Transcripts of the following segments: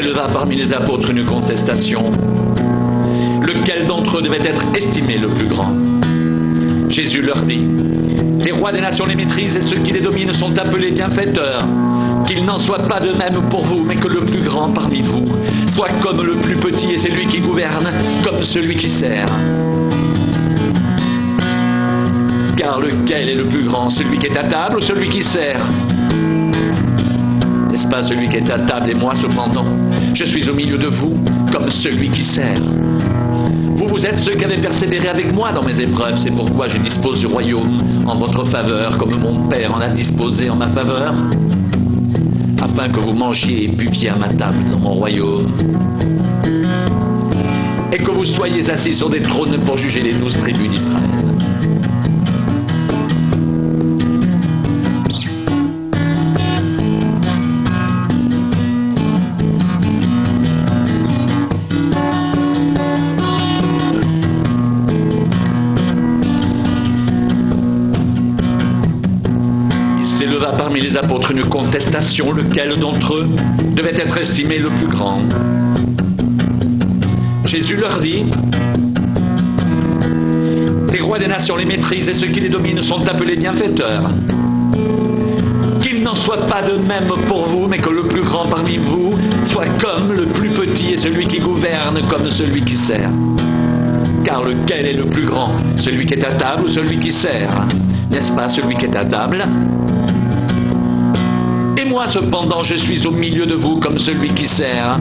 s'éleva parmi les apôtres une contestation. Lequel d'entre eux devait être estimé le plus grand? Jésus leur dit: les rois des nations les maîtrisent et ceux qui les dominent sont appelés bienfaiteurs. Qu'il n'en soit pas de même pour vous, mais que le plus grand parmi vous soit comme le plus petit et celui qui gouverne comme celui qui sert. Car lequel est le plus grand, celui qui est à table ou celui qui sert? N'est-ce pas celui qui est à table? Et moi cependant, je suis au milieu de vous comme celui qui sert. Vous êtes ceux qui avez persévéré avec moi dans mes épreuves, c'est pourquoi je dispose du royaume en votre faveur, comme mon Père en a disposé en ma faveur, afin que vous mangiez et buviez à ma table dans mon royaume, et que vous soyez assis sur des trônes pour juger les 12 tribus d'Israël. Il s'éleva parmi les apôtres une contestation, lequel d'entre eux devait être estimé le plus grand. Jésus leur dit: les rois des nations les maîtrisent et ceux qui les dominent sont appelés bienfaiteurs. Qu'il n'en soit pas de même pour vous, mais que le plus grand parmi vous soit comme le plus petit et celui qui gouverne comme celui qui sert. Car lequel est le plus grand, celui qui est à table ou celui qui sert? N'est-ce pas celui qui est à table? Et moi cependant, je suis au milieu de vous comme celui qui sert.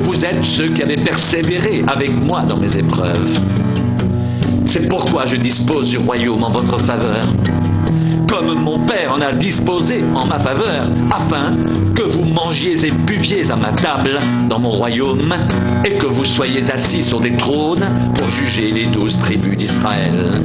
Vous êtes ceux qui avez persévéré avec moi dans mes épreuves. C'est pourquoi je dispose du royaume en votre faveur, comme mon Père en a disposé en ma faveur, afin que vous mangiez et buviez à ma table dans mon royaume, et que vous soyez assis sur des trônes pour juger les 12 tribus d'Israël.